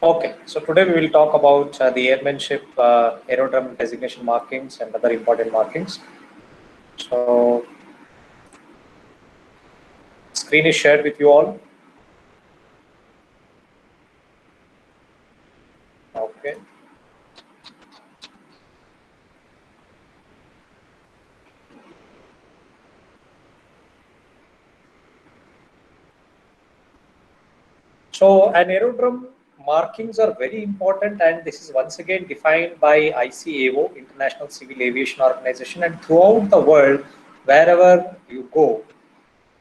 Okay, so today we will talk about the airmanship, aerodrome designation markings and other important markings. So, screen is shared with you all. Okay. So, an aerodrome markings are very important, and this is once again defined by ICAO, International Civil Aviation Organization, and throughout the world, wherever you go,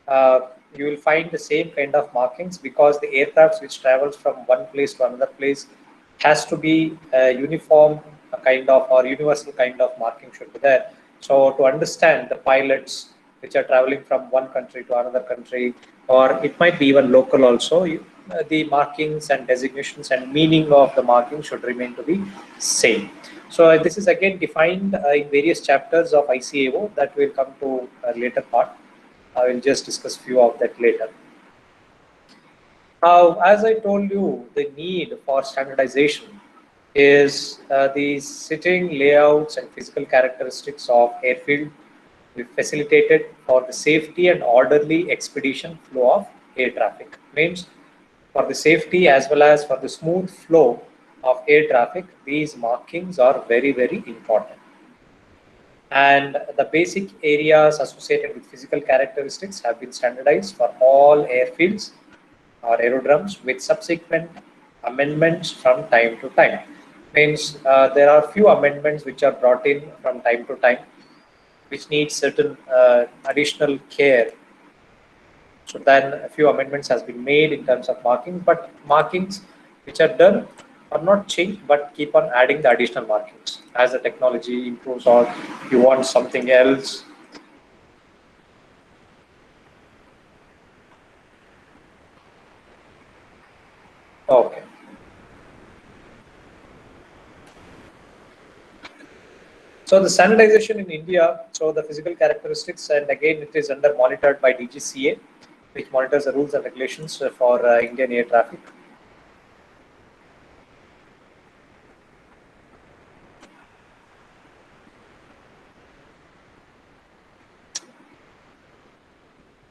uh, you will find the same kind of markings because the aircrafts which travels from one place to another place has to be a uniform kind of or universal kind of marking should be there. So to understand the pilots which are traveling from one country to another country, or it might be even local also, the markings and designations and meaning of the marking should remain to be same. So this is again defined in various chapters of ICAO that will come to a later part. I will just discuss few of that later. As I told you, the need for standardization is the sitting layouts and physical characteristics of airfield be facilitated for the safety and orderly expedition flow of air traffic. Means for the safety as well as for the smooth flow of air traffic, these markings are very, very important. And the basic areas associated with physical characteristics have been standardized for all airfields or aerodromes with subsequent amendments from time to time. Means there are few amendments which are brought in from time to time, which need certain additional care. So then a few amendments has been made in terms of markings, but markings which are done are not changed, but keep on adding the additional markings as the technology improves or you want something else. Okay. So the standardization in India, so the physical characteristics, and again it is under monitored by DGCA, which monitors the rules and regulations for Indian air traffic.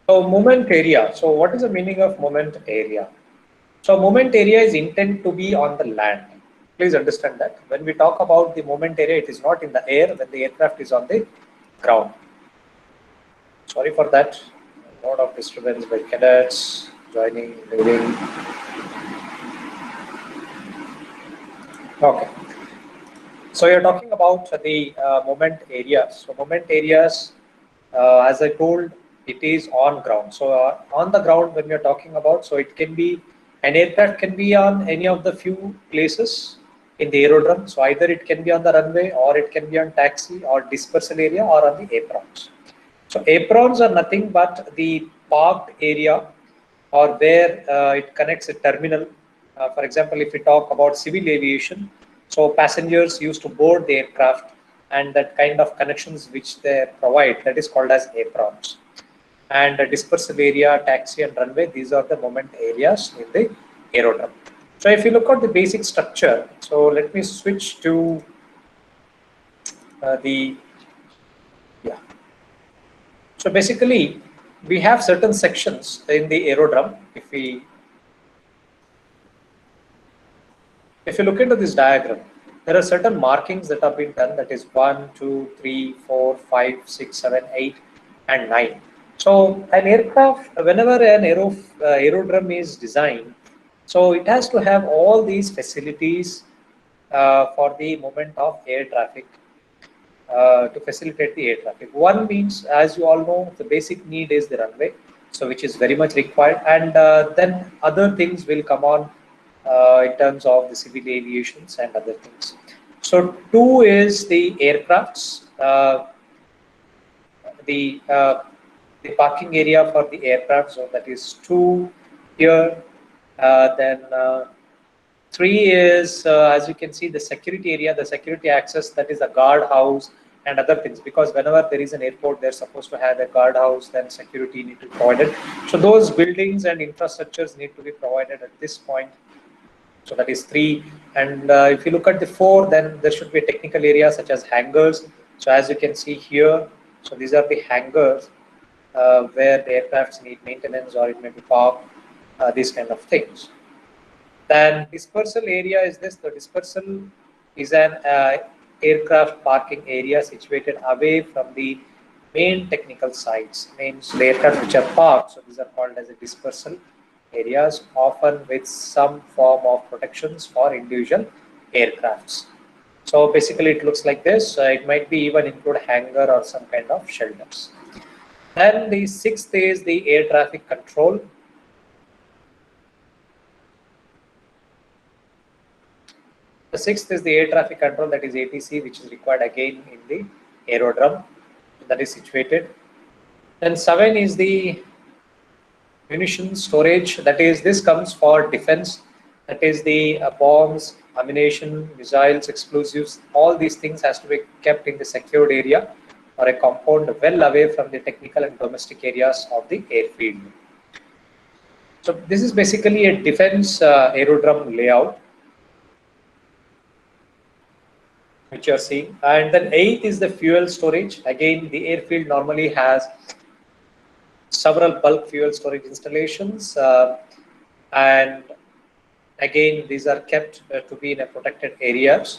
So movement area. So what is the meaning of movement area? So movement area is intended to be on the land. Please understand that when we talk about the movement area, it is not in the air when the aircraft is on the ground. Sorry for that. A lot of disturbance by cadets joining, leaving. Okay. So you're talking about the movement areas. So movement areas, as I told, it is on ground. So on the ground, when we're talking about, so it can be an aircraft can be on any of the few places in the aerodrome. So either it can be on the runway, or it can be on taxi or dispersal area, or on the aprons. So aprons are nothing but the parked area or where it connects a terminal. For example, if we talk about civil aviation, so passengers used to board the aircraft and that kind of connections which they provide, that is called as aprons. And dispersal area, taxi and runway, these are the movement areas in the aerodrome. So if you look at the basic structure, so let me switch to the, yeah. So basically, we have certain sections in the aerodrome. If you look into this diagram, there are certain markings that have been done. That is 1, 2, 3, 4, 5, 6, 7, 8, and 9. So an aircraft, whenever an aerodrome is designed, so it has to have all these facilities for the movement of air traffic to facilitate the air traffic. One means, as you all know, the basic need is the runway, so which is very much required, and then other things will come on in terms of the civil aviations and other things. So two is the aircrafts, the uh, the parking area for the aircraft, so that is two here. Then three is, as you can see, the security area, the security access, that is a guard house and other things. Because whenever there is an airport, they're supposed to have a guard house, then security need to be provided. So those buildings and infrastructures need to be provided at this point. So that is 3. And if you look at the 4, then there should be a technical area such as hangars. So as you can see here, so these are the hangars where the aircrafts need maintenance or it may be parked, these kind of things. Then dispersal area is this. The dispersal is an aircraft parking area situated away from the main technical sites. Means the aircraft which are parked. So these are called as a dispersal areas, often with some form of protections for individual aircrafts. So basically, it looks like this. It might be even include hangar or some kind of shelters. Then the 6th is the air traffic control. The 6th is the air traffic control, that is ATC, which is required again in the aerodrome that is situated. Then 7 is the munition storage, that is this comes for defense, that is the bombs, ammunition, missiles, explosives, all these things has to be kept in the secured area or a compound well away from the technical and domestic areas of the airfield. So this is basically a defense aerodrome layout which you are seeing. And then 8th is the fuel storage. Again, the airfield normally has several bulk fuel storage installations, and again these are kept to be in a protected areas.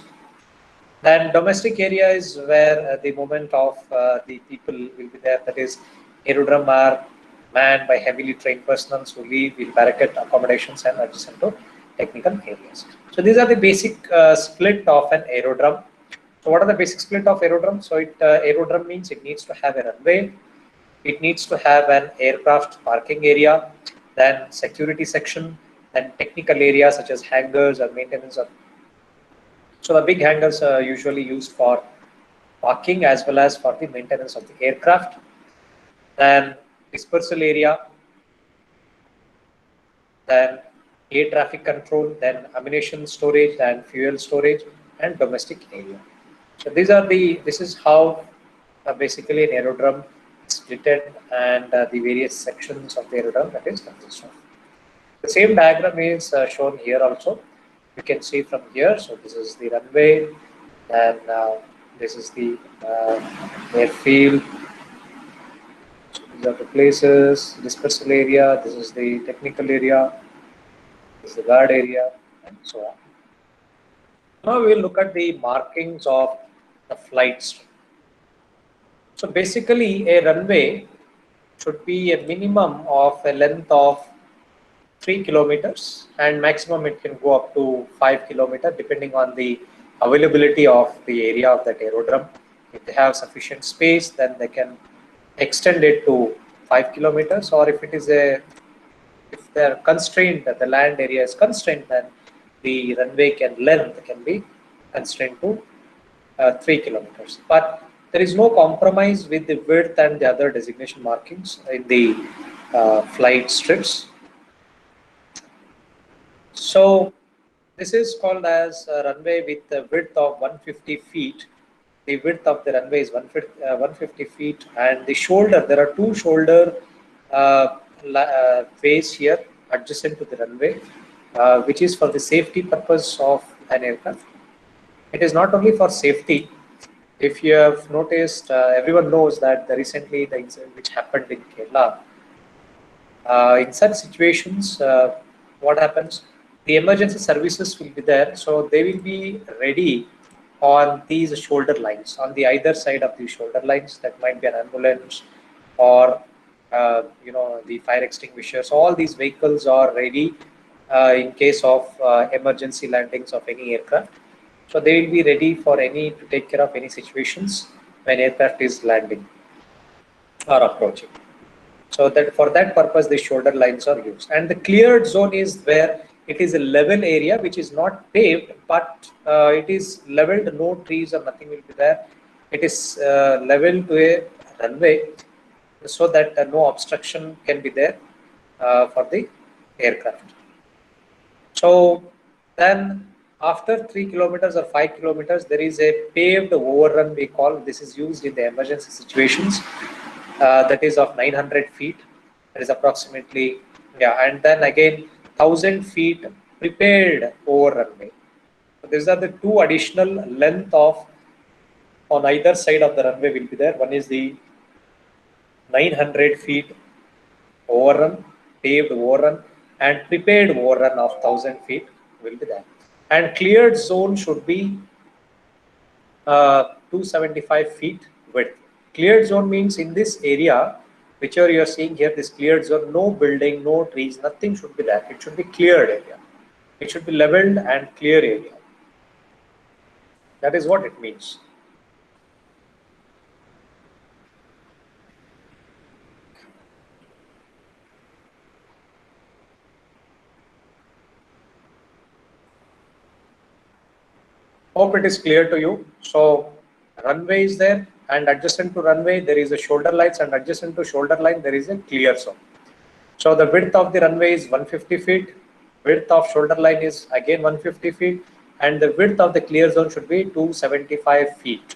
Then domestic area is where the movement of the people will be there, that is aerodrome are manned by heavily trained personnel who live in barricade accommodations and adjacent to technical areas. So these are the basic split of an aerodrome. So what are the basic split of aerodrome? So aerodrome means it needs to have a runway, it needs to have an aircraft parking area, then security section, then technical areas such as hangars or maintenance of. So the big hangars are usually used for parking as well as for the maintenance of the aircraft. Then dispersal area, then air traffic control, then ammunition storage, then fuel storage, and domestic area. So this is how basically an aerodrome is split, and the various sections of the aerodrome that is consisted of. The same diagram is shown here also. You can see from here. So this is the runway, and this is the airfield. So these are the places, dispersal area. This is the technical area. This is the guard area, and so on. Now we will look at the markings of the flight stream. So basically, a runway should be a minimum of a length of 3 kilometers, and maximum it can go up to 5 kilometers depending on the availability of the area of that aerodrome. If they have sufficient space, then they can extend it to 5 kilometers, or if they're constrained, that the land area is constrained, then the runway length can be constrained to 3 kilometers. But there is no compromise with the width and the other designation markings in the flight strips. So this is called as a runway with a width of 150 feet. The width of the runway is 150 feet, and the shoulder, there are two shoulder ways here adjacent to the runway, which is for the safety purpose of an aircraft. It is not only for safety. If you have noticed, everyone knows that recently the incident which happened in Kerala. In such situations, what happens? The emergency services will be there, so they will be ready on these shoulder lines, on the either side of the shoulder lines. That might be an ambulance or the fire extinguishers. All these vehicles are ready in case of emergency landings of any aircraft. So they will be ready to take care of any situations when aircraft is landing or approaching. So that for that purpose, the shoulder lines are used. And the cleared zone is where it is a level area which is not paved, but it is leveled. No trees or nothing will be there. It is level to a runway, so that no obstruction can be there for the aircraft. So then after 3 kilometers or 5 kilometers, there is a paved overrun, we call. This is used in the emergency situations. That is of 900 feet. That is approximately, and then again 1000 feet prepared over runway. So these are the two additional length of on either side of the runway will be there. One is the 900 feet overrun, paved overrun, and prepared overrun of 1000 feet will be there. And cleared zone should be 275 feet width. Cleared zone means in this area, whichever you are seeing here, this cleared zone, no building, no trees, nothing should be there. It should be cleared area. It should be leveled and clear area. That is what it means. Hope it is clear to you. So runway is there, and adjacent to runway there is a shoulder lines, and adjacent to shoulder line there is a clear zone. So the width of the runway is 150 feet, width of shoulder line is again 150 feet, and the width of the clear zone should be 275 feet.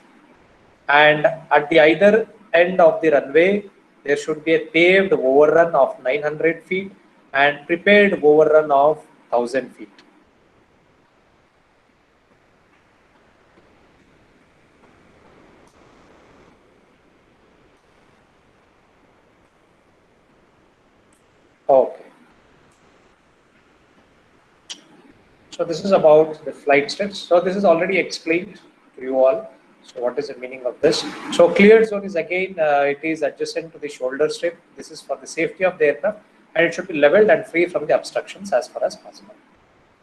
And at the either end of the runway, there should be a paved overrun of 900 feet and prepared overrun of 1000 feet. Okay. So this is about the flight steps. So this is already explained to you all. So what is the meaning of this? So cleared zone is again, it is adjacent to the shoulder strip. This is for the safety of the aircraft, and it should be leveled and free from the obstructions as far as possible.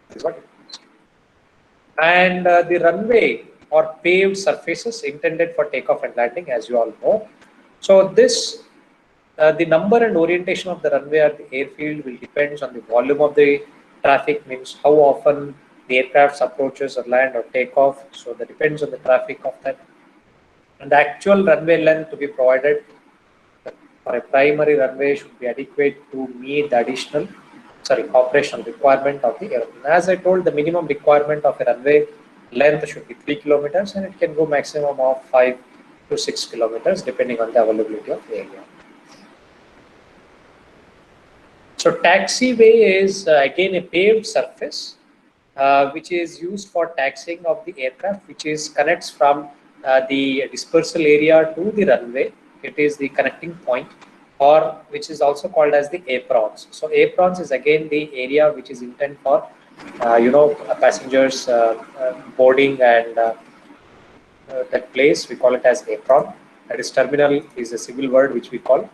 This is what it means. And the runway or paved surfaces intended for takeoff and landing, as you all know. So this, the number and orientation of the runway or the airfield will depend on the volume of the traffic, means how often the aircraft approaches or land or take off. So that depends on the traffic of that. And the actual runway length to be provided for a primary runway should be adequate to meet the operational requirement of the airplane. As I told, the minimum requirement of a runway length should be 3 kilometers, and it can go maximum of 5 to 6 kilometers depending on the availability of the area. So taxiway is again a paved surface which is used for taxiing of the aircraft, which is connects from the dispersal area to the runway. It is the connecting point, or which is also called as the aprons. So aprons is again the area which is intended for passengers boarding, and that place we call it as apron. That is, terminal is a civil word which we call.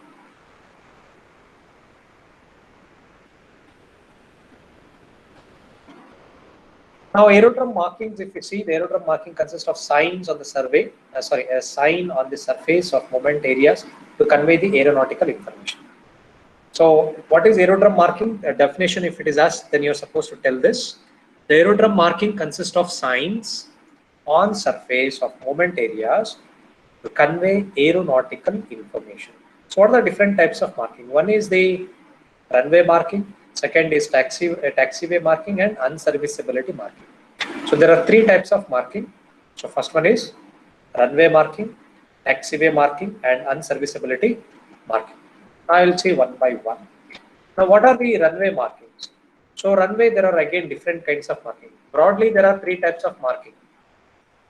Now, aerodrome markings, if you see, the aerodrome marking consists of signs on the a sign on the surface of movement areas to convey the aeronautical information. So, what is aerodrome marking? A definition, if it is asked, then you're supposed to tell this. The aerodrome marking consists of signs on surface of movement areas to convey aeronautical information. So, what are the different types of marking? One is the runway marking. Second is taxiway marking and unserviceability marking. So there are three types of marking. So first one is runway marking, taxiway marking, and unserviceability marking. I will say one by one. Now, what are the runway markings? So runway, there are again different kinds of marking. Broadly, there are three types of marking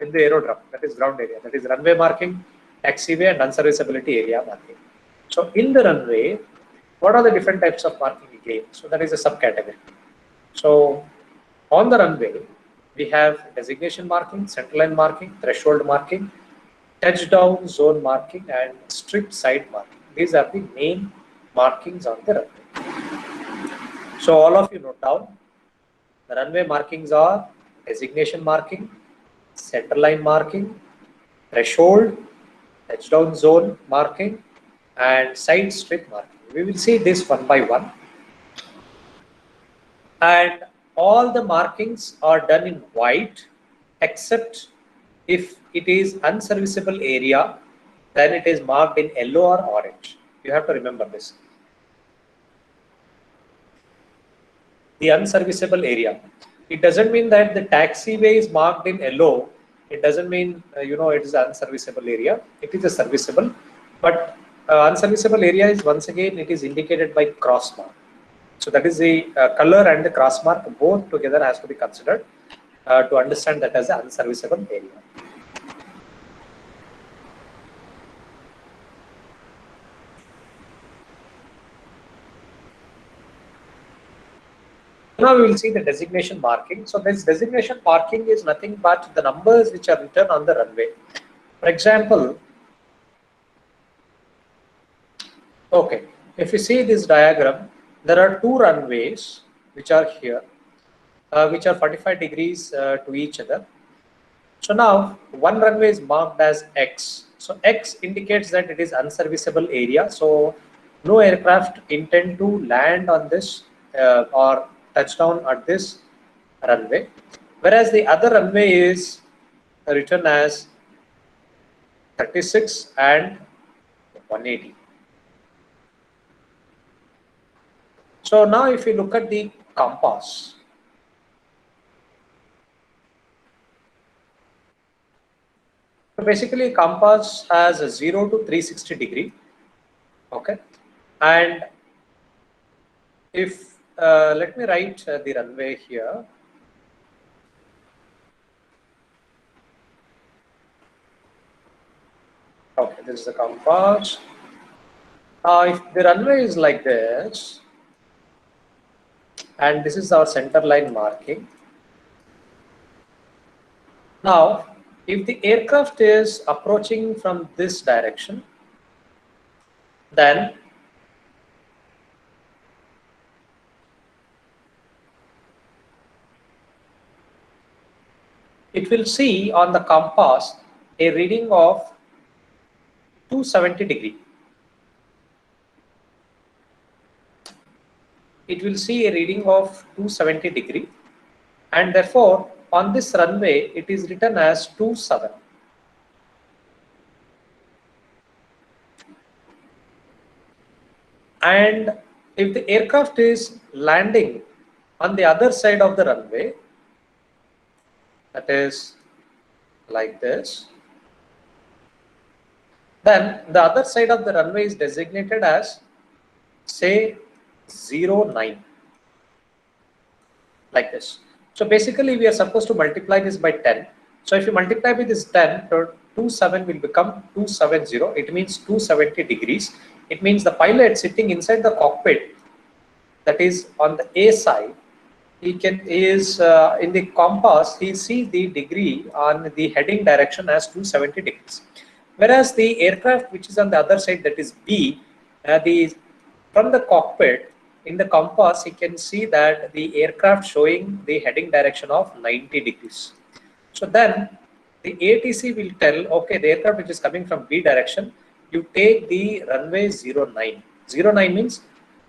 in the aerodrome, that is ground area. That is runway marking, taxiway, and unserviceability area marking. So in the runway, what are the different types of marking again? So that is a subcategory. So on the runway, we have designation marking, centerline marking, threshold marking, touchdown zone marking, and strip side marking. These are the main markings on the runway. So all of you note down. The runway markings are designation marking, centerline marking, threshold, touchdown zone marking, and side strip marking. We will see this one by one. And all the markings are done in white, except if it is unserviceable area, then it is marked in yellow or orange. You have to remember this. The unserviceable area. It doesn't mean that the taxiway is marked in yellow. It doesn't mean it is an unserviceable area. It is a serviceable, but unserviceable area is, once again, it is indicated by cross mark. So that is the color and the cross mark both together has to be considered to understand that as an unserviceable area. Now we will see the designation marking. So this designation marking is nothing but the numbers which are written on the runway. For example, okay, if you see this diagram, there are two runways which are here, which are 45 degrees to each other. So now one runway is marked as X. So X indicates that it is unserviceable area. So no aircraft intend to land on this or touch down at this runway. Whereas the other runway is written as 36 and 180. So now if you look at the compass, so basically compass has a 0 to 360 degree. Okay, and if let me write the runway here. Okay, this is the compass. If the runway is like this, and this is our center line marking. Now, if the aircraft is approaching from this direction, then it will see on the compass a reading of 270 degree. It will see a reading of 270 degree, and therefore on this runway it is written as 27. And if the aircraft is landing on the other side of the runway, that is like this, then the other side of the runway is designated as say 09, like this. So basically we are supposed to multiply this by 10. So if you multiply with this 10, 27 will become 270. It means 270 degrees. It means the pilot sitting inside the cockpit, that is on the A side, he is in the compass, he sees the degree on the heading direction as 270 degrees. Whereas the aircraft which is on the other side, that is B, from the cockpit in the compass, he can see that the aircraft showing the heading direction of 90 degrees. So then the ATC will tell, okay, the aircraft which is coming from B direction, you take the runway 09. 09 means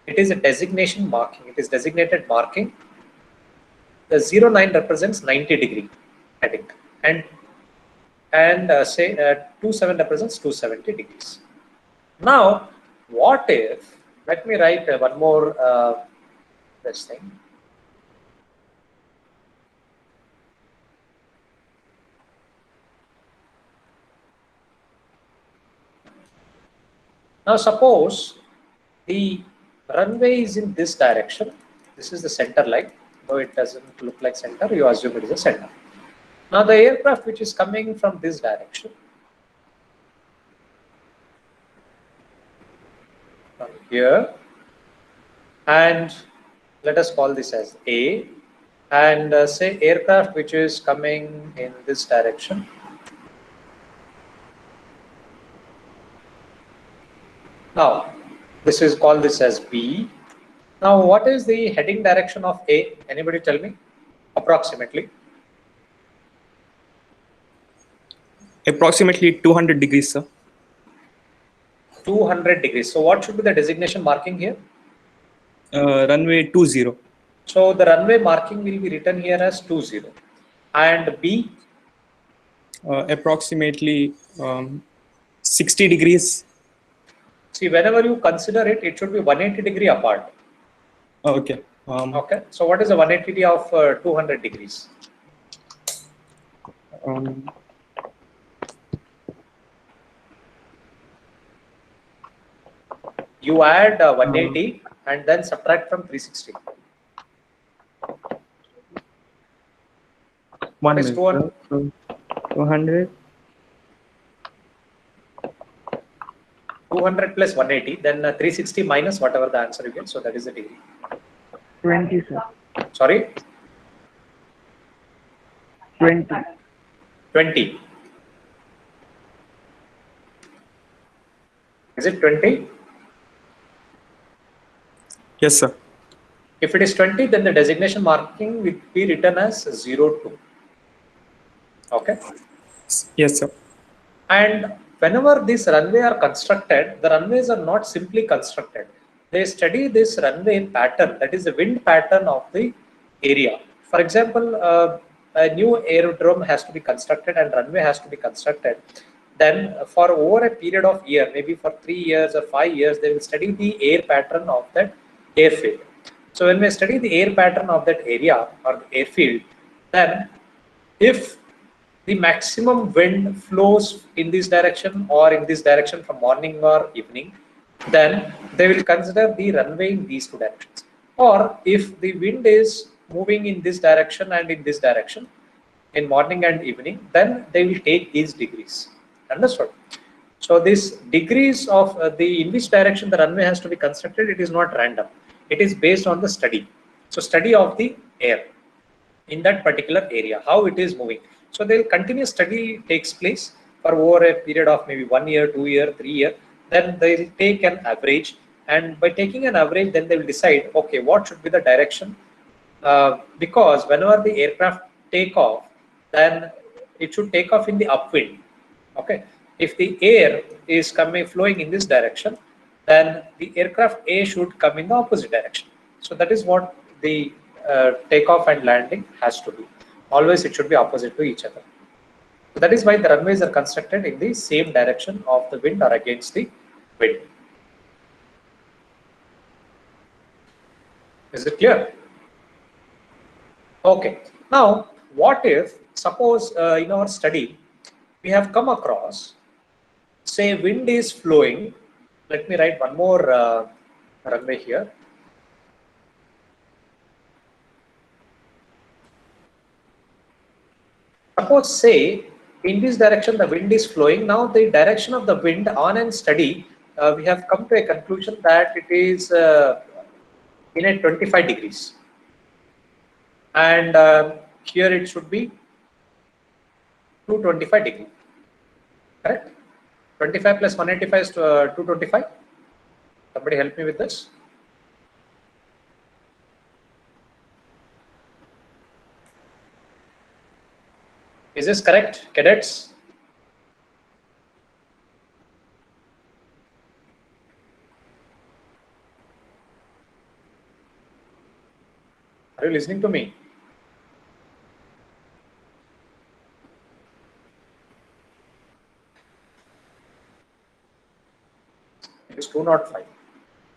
it is a designation marking. It is designated marking. The 09 represents 90 degree heading, and say 27 represents 270 degrees. Now, what if, let me write one more this thing. Now, suppose the runway is in this direction. This is the center line. Though it doesn't look like center, you assume it is a center. Now, the aircraft which is coming from this direction, from here, and let us call this as A, and say aircraft which is coming in this direction. Now, this is called this as B. Now, what is the heading direction of A? Anybody tell me? Approximately. Approximately 200 degrees, sir. 200 degrees. So what should be the designation marking here? Runway 20. So the runway marking will be written here as 20. And B? Approximately 60 degrees. See, whenever you consider it, it should be 180 degree apart. Okay. Okay. So what is the 180 of 200 degrees? You add 180 and then subtract from 360. 1 is minute. 200? So 200. 200 plus 180, then 360 minus whatever the answer you get. So that is the degree. 20, sir. Sorry? 20. 20. Is it 20? Yes, sir. If it is 20, then the designation marking will be written as 02. Okay. Yes, sir. And whenever these runway are constructed, the runways are not simply constructed. They study this runway pattern, that is the wind pattern of the area. For example, a new aerodrome has to be constructed and runway has to be constructed. Then for over a period of year, maybe for 3 years or 5 years, they will study the air pattern of that airfield. So when we study the air pattern of that area or the airfield, then if the maximum wind flows in this direction or in this direction from morning or evening, then they will consider the runway in these two directions. Or if the wind is moving in this direction and in this direction in morning and evening, then they will take these degrees. Understood? So these degrees of the in which direction the runway has to be constructed, it is not random. It is based on the study. So study of the air in that particular area, how it is moving. So the continuous study takes place for over a period of maybe 1 year, 2 year, 3 year. Then they will take an average, and by taking an average, then they will decide, okay, what should be the direction? Because whenever the aircraft take off, then it should take off in the upwind. Okay, if the air is coming flowing in this direction, then the aircraft A should come in the opposite direction. So that is what the takeoff and landing has to be. Always it should be opposite to each other. So that is why the runways are constructed in the same direction of the wind or against the wind. Is it clear? Okay. Now, what if, suppose in our study, we have come across, say wind is flowing. Let me write one more runway here. Suppose say in this direction the wind is flowing. Now the direction of the wind on and study, we have come to a conclusion that it is in a 25 degrees. And here it should be 225 degree. Correct? 25 plus 185 is 225. Somebody help me with this. Is this correct, cadets? Are you listening to me? It is 205.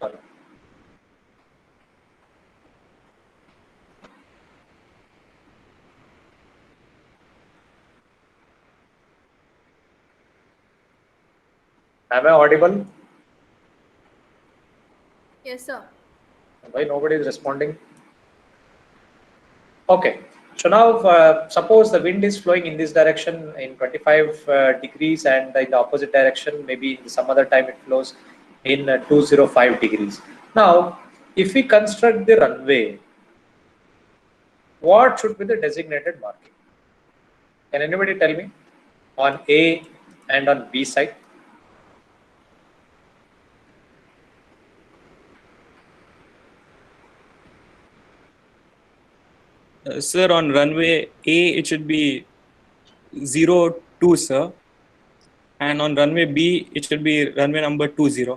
Sorry. Am I audible? Yes, sir. Why nobody is responding? Okay. So now, suppose the wind is flowing in this direction in 25 degrees, and in the opposite direction, maybe some other time it flows in 205 degrees. Now, if we construct the runway, what should be the designated marking? Can anybody tell me on A and on B side? Sir, on runway A, it should be 02, sir. And on runway B, it should be runway number 20.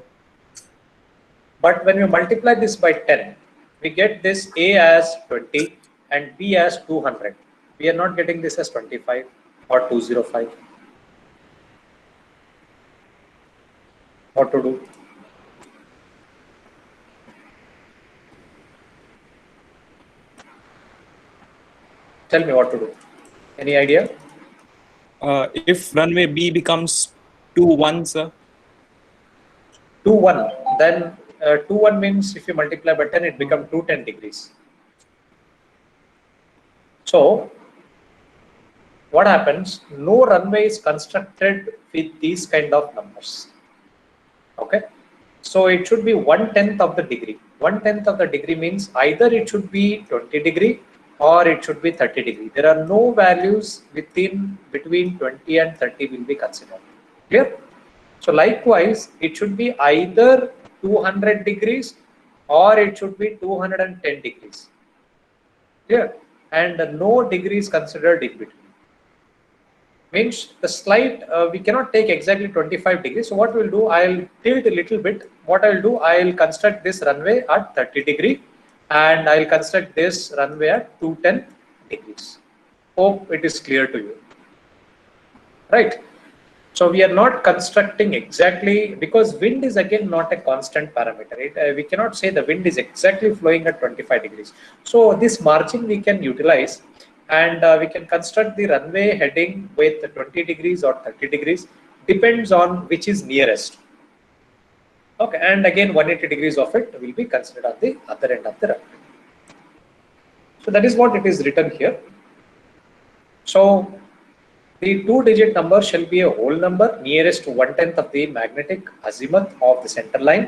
But when we multiply this by 10, we get this A as 20 and B as 200. We are not getting this as 25 or 205. What to do? Tell me what to do. Any idea? If runway B becomes 21, sir. 2-1. then 21 means if you multiply by 10, it becomes 210 degrees. So what happens? No runway is constructed with these kind of numbers. Okay, so it should be 1/10 of the degree. 1/10 of the degree means either it should be 20 degree or it should be 30 degree. There are no values between 20 and 30 will be considered. Clear? So likewise, it should be either 200 degrees or it should be 210 degrees. Clear? And no degrees considered in between. Means the slide, we cannot take exactly 25 degrees. So what we'll do, I'll tilt a little bit. What I'll do, I'll construct this runway at 30 degree and I'll construct this runway at 210 degrees. Hope it is clear to you. Right. So we are not constructing exactly, because wind is again not a constant parameter. We cannot say the wind is exactly flowing at 25 degrees. So this margin we can utilize, and we can construct the runway heading with 20 degrees or 30 degrees, depends on which is nearest. Okay, and again 180 degrees of it will be considered on the other end of the runway. So that is what it is written here. So the 2-digit number shall be a whole number nearest to 1/10 of the magnetic azimuth of the center line,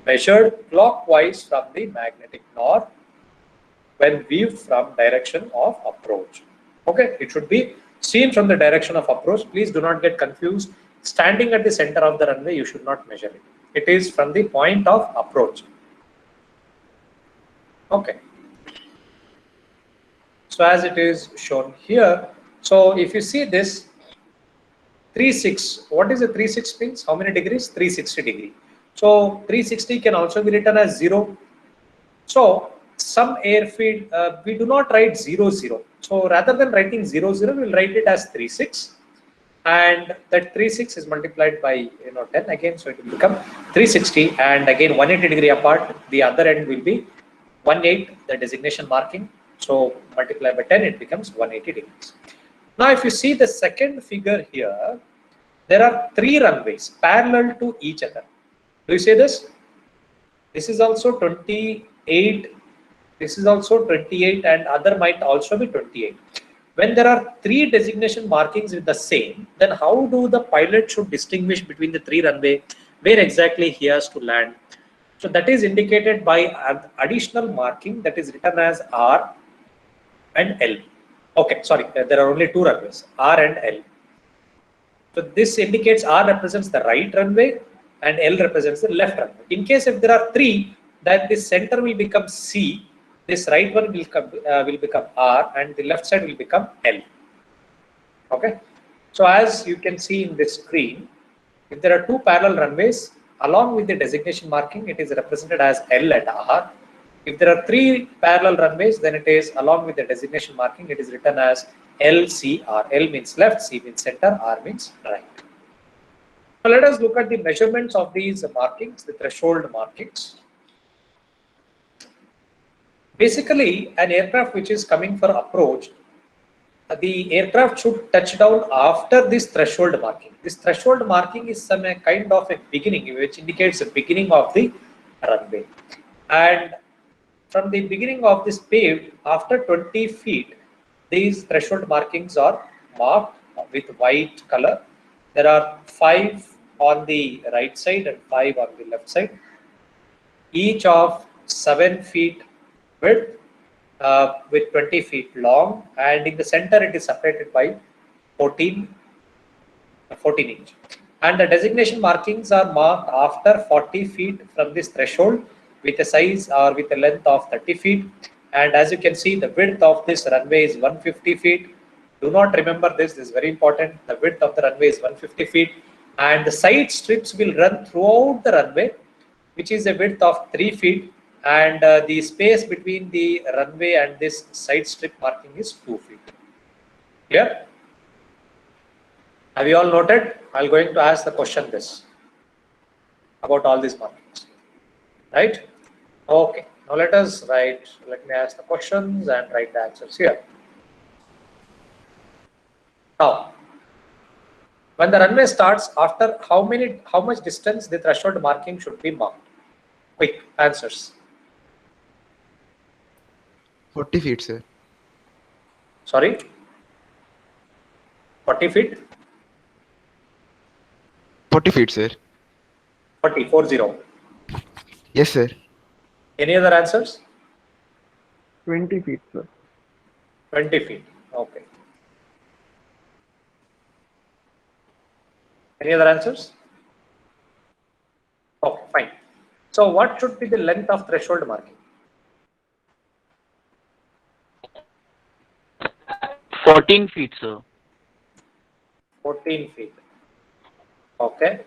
measured clockwise from the magnetic north when viewed from direction of approach. Okay, it should be seen from the direction of approach. Please do not get confused. Standing at the center of the runway, you should not measure it. It is from the point of approach. Okay. So as it is shown here, so if you see this 3/6, what is a 3/6 means? How many degrees? 360 degree. So 360 can also be written as 0. So some airfield, we do not write 0, 0. So rather than writing 0, 0, we'll write it as 3/6. And that 3/6 is multiplied by 10 again, so it will become 360, and again 180 degree apart, the other end will be 18, the designation marking. So multiply by 10, it becomes 180 degrees. Now if you see the second figure here, there are 3 runways parallel to each other. Do you see this? This is also 28, this is also 28, and other might also be 28. When there are 3 designation markings with the same, then how do the pilot should distinguish between the 3 runway, where exactly he has to land? So that is indicated by an additional marking that is written as R and L. Okay, sorry, there are only 2 runways, R and L. So this indicates R represents the right runway and L represents the left runway. In case if there are 3, then this center will become C, this right one will become R, and the left side will become L. Okay, so as you can see in this screen, if there are 2 parallel runways along with the designation marking, it is represented as L and R. If there are 3 parallel runways, then it is along with the designation marking, it is written as LCR. L means left, C means center, R means right. Now let us look at the measurements of these markings, the threshold markings. Basically, an aircraft which is coming for approach, the aircraft should touch down after this threshold marking. This threshold marking is some kind of a beginning, which indicates the beginning of the runway. And from the beginning of this paved, after 20 feet, these threshold markings are marked with white color. There are 5 on the right side and 5 on the left side, each of 7 feet width with 20 feet long, and in the center it is separated by 14 inch. And the designation markings are marked after 40 feet from this threshold with a size or with a length of 30 feet. And as you can see, the width of this runway is 150 feet. Do not remember this is very important. The width of the runway is 150 feet, and the side strips will run throughout the runway, which is a width of 3 feet. And the space between the runway and this side strip marking is 2 feet. Clear? Have you all noted? I'm going to ask the question this about all these markings. Right? Okay. Now let us write. Let me ask the questions and write the answers here. Now, when the runway starts, after how much distance the threshold marking should be marked? Quick answers. 40 feet, sir. Sorry? 40 feet? 40 feet, sir. 40. Yes, sir. Any other answers? 20 feet, sir. 20 feet. Okay. Any other answers? Okay, fine. So what should be the length of threshold marking? 14 feet, sir. 14 feet. Okay.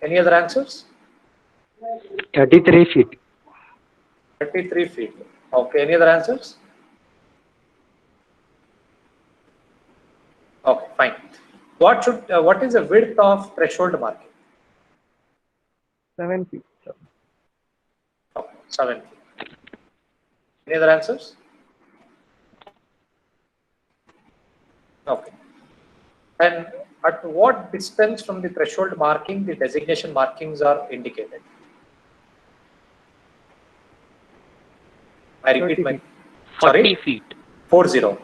Any other answers? 33 feet. 33 feet. Okay. Any other answers? Okay, fine. What is the width of threshold marking? 7 feet, sir. Okay, 7 feet. Any other answers? Okay. And at what distance from the threshold marking the designation markings are indicated? I repeat 30 my. feet. 40 Sorry? feet. 40.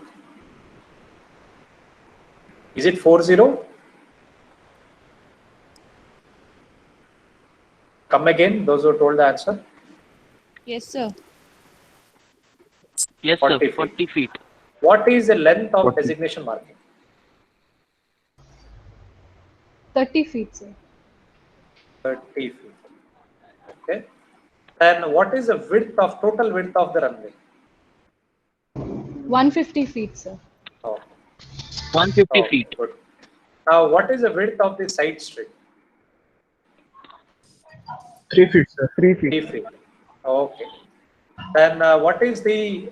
Is it 40? Come again, those who told the answer. Yes, sir. Yes, 40 sir. feet. 40 feet. What is the length of 40. designation marking? 30 feet, sir. 30 feet. Okay. And what is the total width of the runway? 150 feet, sir. Oh, 150 okay, feet. good. Now, what is the width of the side strip? 3 feet, sir. 3 feet. 3 feet. Okay. Then what is the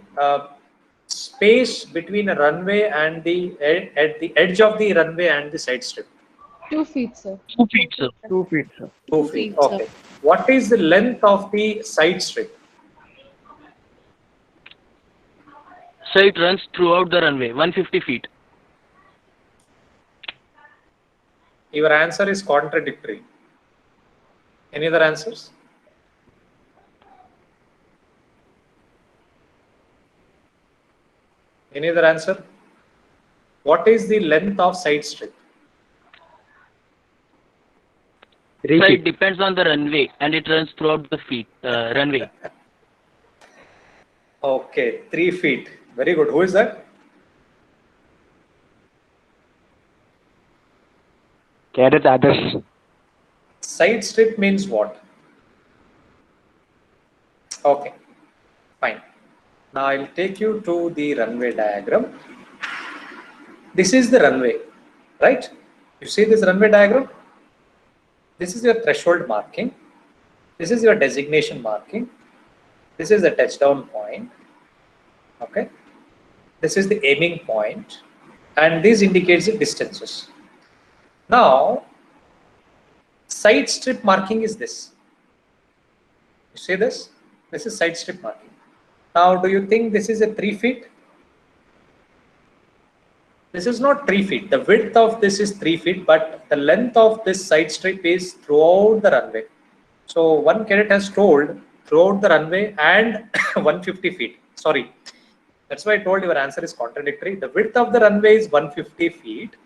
space between a runway and at the edge of the runway and the side strip? 2 feet, sir. 2 feet, sir. 2 feet, sir. 2 2 feet. feet, sir. Okay. What is the length of the side strip? So it runs throughout the runway. 150 feet. Your answer is contradictory. Any other answers? Any other answer? What is the length of side strip? 3 So it feet. depends on the runway and it runs throughout the runway. Okay, 3 feet. Very good. Who is that? Cadet Adarsh. Side strip means what? Okay, fine. Now I'll take you to the runway diagram. This is the runway, right? You see this runway diagram? This is your threshold marking. This is your designation marking. This is the touchdown point. Okay. This is the aiming point. And this indicates the distances. Now, side strip marking is this. You see this? This is side strip marking. Now, do you think this is a 3 feet? This is not 3 feet. The width of this is 3 feet, but the length of this side strip is throughout the runway. So one cadet has told throughout the runway and 150 feet. Sorry. That's why I told your answer is contradictory. The width of the runway is 150 feet,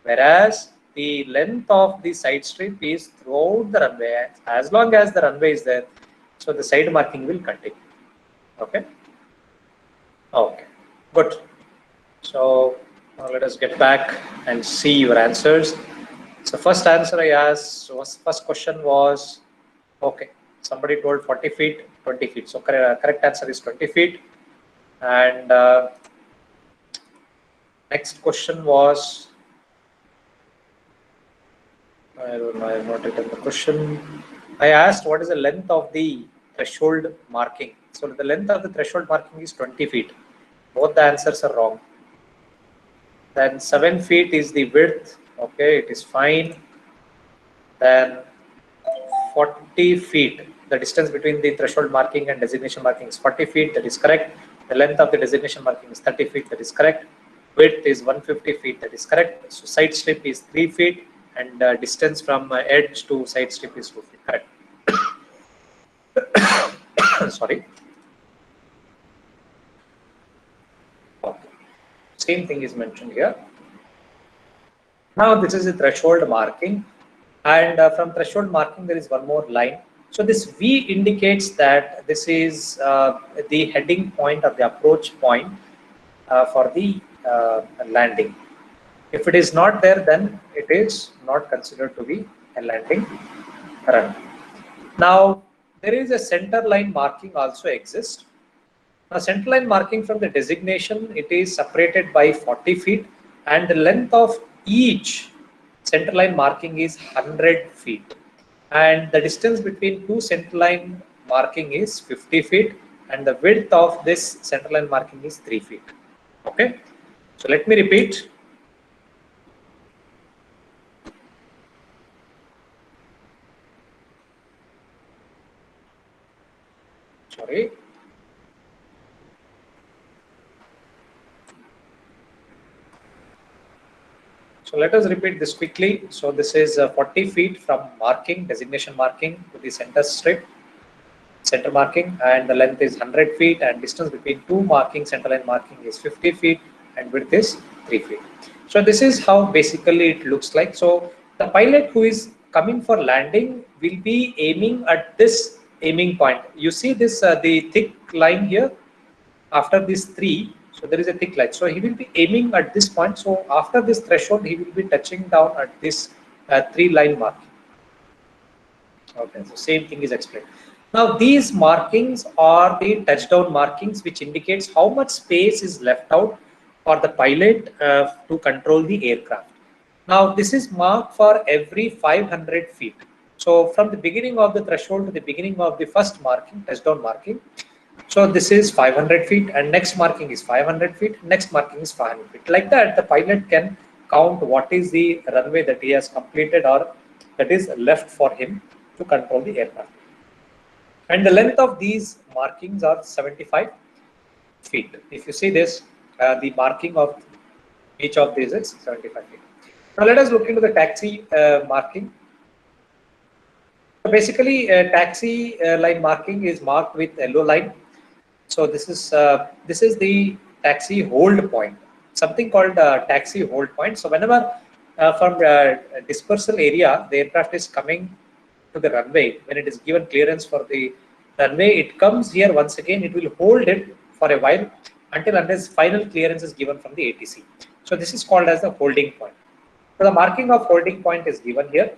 whereas the length of the side strip is throughout the runway. As long as the runway is there, so the side marking will continue. Okay. Okay. Good. So now let us get back and see your answers. So first answer I asked, first question was, okay, somebody told 40 feet, 20 feet. So correct answer is 20 feet. And next question was, I don't know, I have not written the question. I asked what is the length of the threshold marking. So the length of the threshold marking is 20 feet. Both the answers are wrong. Then 7 feet is the width. Okay, it is fine. Then 40 feet. The distance between the threshold marking and designation marking is 40 feet. That is correct. The length of the designation marking is 30 feet. That is correct. Width is 150 feet. That is correct. So side strip is 3 feet. And distance from edge to side strip is 2 feet. Correct. Sorry. Okay. Same thing is mentioned here. Now this is the threshold marking, and from threshold marking there is one more line. So this V indicates that this is the heading point or the approach point for the landing. If it is not there, then it is not considered to be a landing run. Now there is a center line marking also exists. Now center line marking from the designation, it is separated by 40 feet, and the length of each center line marking is 100 feet, and the distance between two center line marking is 50 feet, and the width of this center line marking is 3 feet. Okay, so let me repeat. Sorry. So let us repeat this quickly. So this is 40 feet from marking, designation marking to the center strip, center marking, and the length is 100 feet, and distance between two marking, center line marking is 50 feet, and width is 3 feet. So this is how basically it looks like. So the pilot who is coming for landing will be aiming at this aiming point. You see this, the thick line here after this 3. So there is a thick line. So he will be aiming at this point. So after this threshold, he will be touching down at this 3 line mark. Okay, so same thing is explained. Now these markings are the touchdown markings, which indicates how much space is left out for the pilot to control the aircraft. Now this is marked for every 500 feet. So from the beginning of the threshold to the beginning of the first marking, touchdown marking. So this is 500 feet, and next marking is 500 feet, next marking is 500 feet. Like that, the pilot can count what is the runway that he has completed or that is left for him to control the aircraft. And the length of these markings are 75 feet. If you see this, the marking of each of these is 75 feet. Now let us look into the taxi marking. So basically, taxi line marking is marked with yellow line. So this is the taxi hold point, something called taxi hold point. So whenever from dispersal area, the aircraft is coming to the runway, when it is given clearance for the runway, it comes here once again, it will hold it for a while until unless final clearance is given from the ATC. So this is called as the holding point. So the marking of holding point is given here.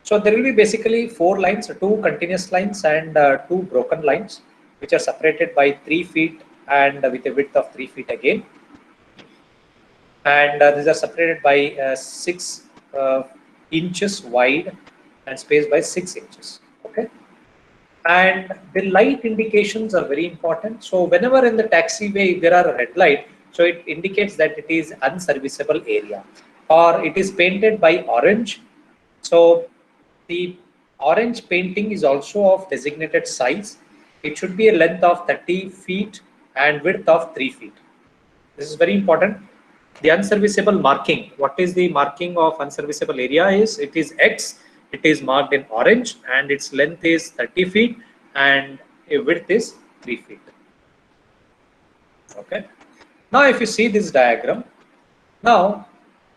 So there will be basically 4 lines, 2 continuous lines and 2 broken lines, which are separated by 3 feet and with a width of 3 feet again. And these are separated by 6 inches wide and spaced by 6 inches. Okay. And the light indications are very important. So whenever in the taxiway there are a red light, so it indicates that it is unserviceable area, or it is painted by orange. So the orange painting is also of designated size. It should be a length of 30 feet and width of 3 feet. This is very important. The unserviceable marking, what is the marking of unserviceable area is, it is X, it is marked in orange, and its length is 30 feet and a width is 3 feet. Okay. Now if you see this diagram, now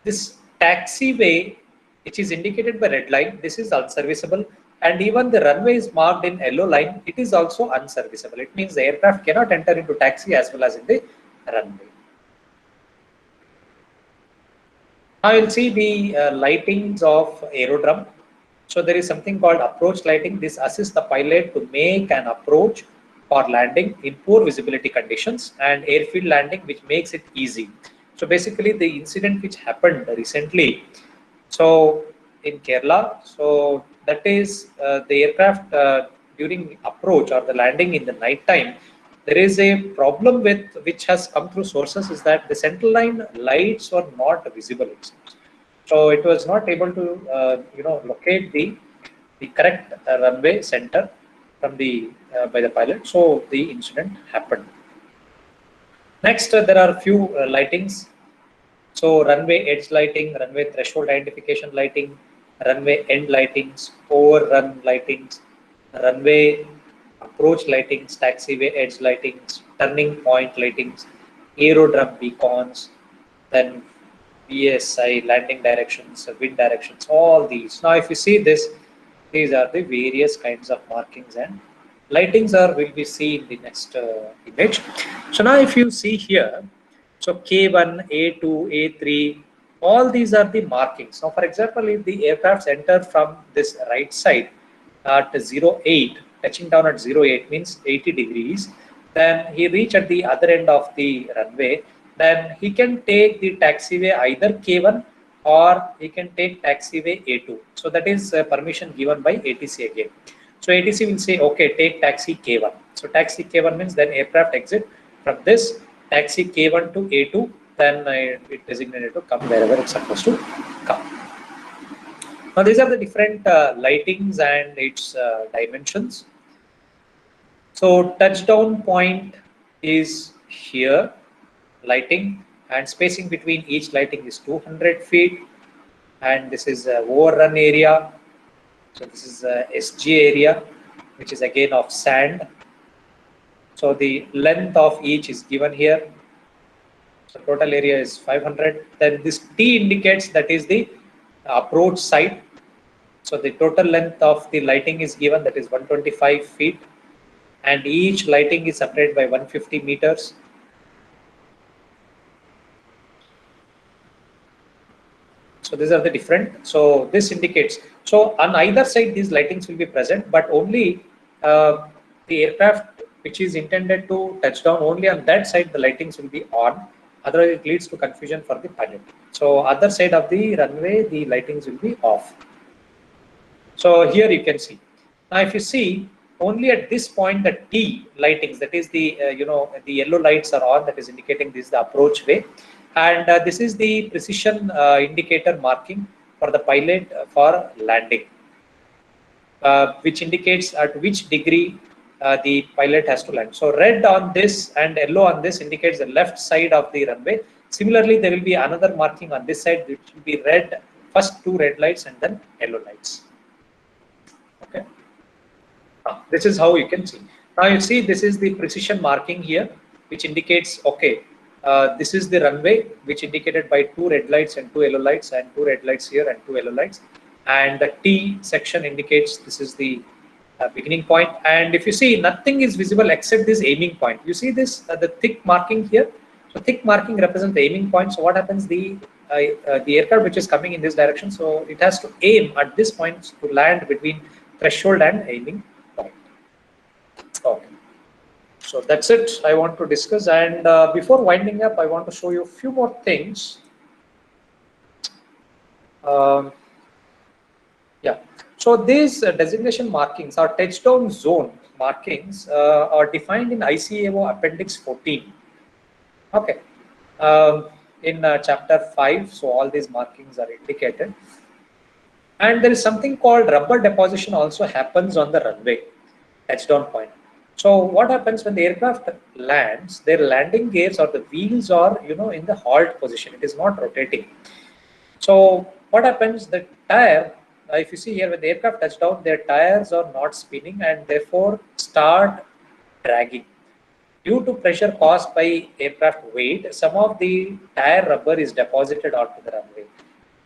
this taxiway, which is indicated by red line, this is unserviceable, and even the runway is marked in yellow line, it is also unserviceable. It means the aircraft cannot enter into taxi as well as in the runway. Now you'll see the lightings of aerodrome. So there is something called approach lighting. This assists the pilot to make an approach for landing in poor visibility conditions, and airfield landing, which makes it easy. So basically the incident which happened recently, so in Kerala, so that is the aircraft during approach or the landing in the night time, there is a problem with which has come through sources, is that the central line lights were not visible. So it was not able to locate the correct runway center from the by the pilot. So the incident happened. Next, there are a few lightings. So runway edge lighting, runway threshold identification lighting, runway end lightings, overrun lightings, runway approach lightings, taxiway edge lightings, turning point lightings, aerodrome beacons, then VSI, landing directions, wind directions, all these. Now, if you see this, these are the various kinds of markings and lightings are will be seen in the next image. So now if you see here, so K1, A2, A3, all these are the markings. Now, for example, if the aircrafts enter from this right side at 08, touching down at 08 means 80 degrees, then he reach at the other end of the runway, then he can take the taxiway either K1 or he can take taxiway A2. So that is permission given by ATC again. So ATC will say, okay, take taxi K1. So taxi K1 means then aircraft exit from this taxi K1 to A2, then it designated to come wherever it's supposed to come. Now these are the different lightings and its dimensions. So touchdown point is here, lighting, and spacing between each lighting is 200 feet, and this is overrun area. So this is SG area, which is again of sand. So the length of each is given here. So total area is 500. Then this T indicates that is the approach side. So the total length of the lighting is given, that is 125 feet, and each lighting is separated by 150 meters. So these are the different. So this indicates. So on either side, these lightings will be present, but only the aircraft which is intended to touch down, only on that side the lightings will be on. Otherwise, it leads to confusion for the pilot. So other side of the runway, the lightings will be off. So here you can see. Now, if you see, only at this point the T lightings, that is the the yellow lights are on, that is indicating this is the approach way, and this is the precision indicator marking for the pilot for landing, which indicates at which degree the pilot has to land. So red on this and yellow on this indicates the left side of the runway. Similarly, there will be another marking on this side which will be red, first two red lights and then yellow lights. Okay. This is how you can see. Now you see this is the precision marking here, which indicates, okay, this is the runway, which indicated by two red lights and two yellow lights, and two red lights here and two yellow lights. And the T section indicates this is the beginning point. And if you see, nothing is visible except this aiming point. You see this, the thick marking here. So thick marking represents the aiming point. So what happens? The aircraft which is coming in this direction, so it has to aim at this point to land between threshold and aiming point. Okay. So that's it I want to discuss. And before winding up, I want to show you a few more things. Yeah. So these designation markings or touchdown zone markings are defined in ICAO Appendix 14. Okay. In chapter 5, so all these markings are indicated. And there is something called rubber deposition also happens on the runway, touchdown point. So what happens when the aircraft lands, their landing gears or the wheels are, in the halt position. It is not rotating. So what happens, the tire, if you see here, when the aircraft touch down, their tires are not spinning and therefore start dragging. Due to pressure caused by aircraft weight, some of the tire rubber is deposited onto the runway.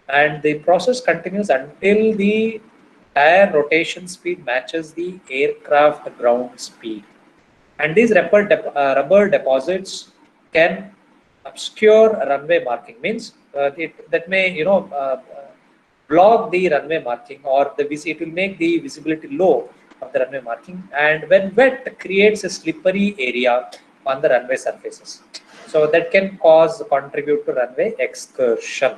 And the process continues until the tire rotation speed matches the aircraft ground speed. And these rubber deposits can obscure runway marking, means that may block the runway marking, or it will make the visibility low of the runway marking, and when wet creates a slippery area on the runway surfaces. So that can contribute to runway excursion.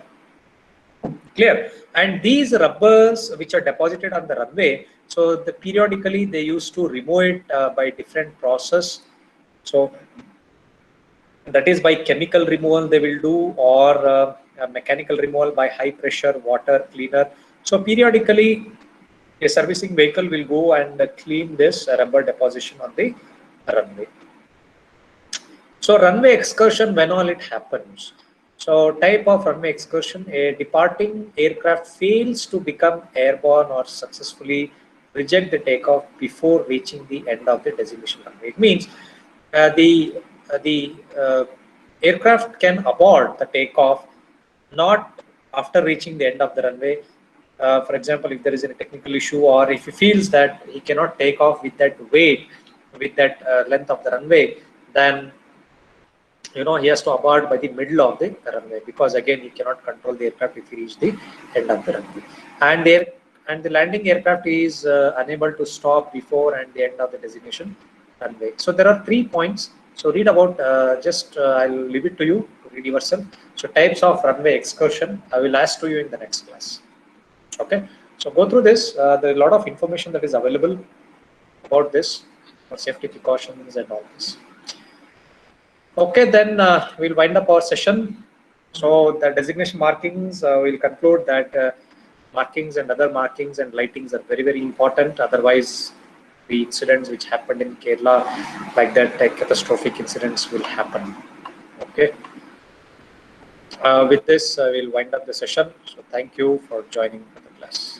Clear? And these rubbers which are deposited on the runway, so periodically they used to remove it by different process. So that is by chemical removal they will do, or mechanical removal by high pressure water cleaner. So periodically a servicing vehicle will go and clean this rubber deposition on the runway. So runway excursion, when all it happens. So type of runway excursion, a departing aircraft fails to become airborne or successfully reject the takeoff before reaching the end of the designation runway. It means the aircraft can abort the takeoff not after reaching the end of the runway. For example, if there is a technical issue, or if he feels that he cannot take off with that weight, with that length of the runway, then he has to abort by the middle of the runway, because again he cannot control the aircraft if he reach the end of the runway. And the landing aircraft is unable to stop before and the end of the designation runway. So there are 3 points. So read about, I'll leave it to you to read yourself. So types of runway excursion, I will ask to you in the next class. Okay, so go through this. There are a lot of information that is available about this, for safety precautions and all this. Okay, then we'll wind up our session. So the designation markings, we'll conclude that markings and other markings and lightings are very, very important. Otherwise, the incidents which happened in Kerala, like that, catastrophic incidents will happen. Okay. With this, we'll wind up the session. So thank you for joining the class.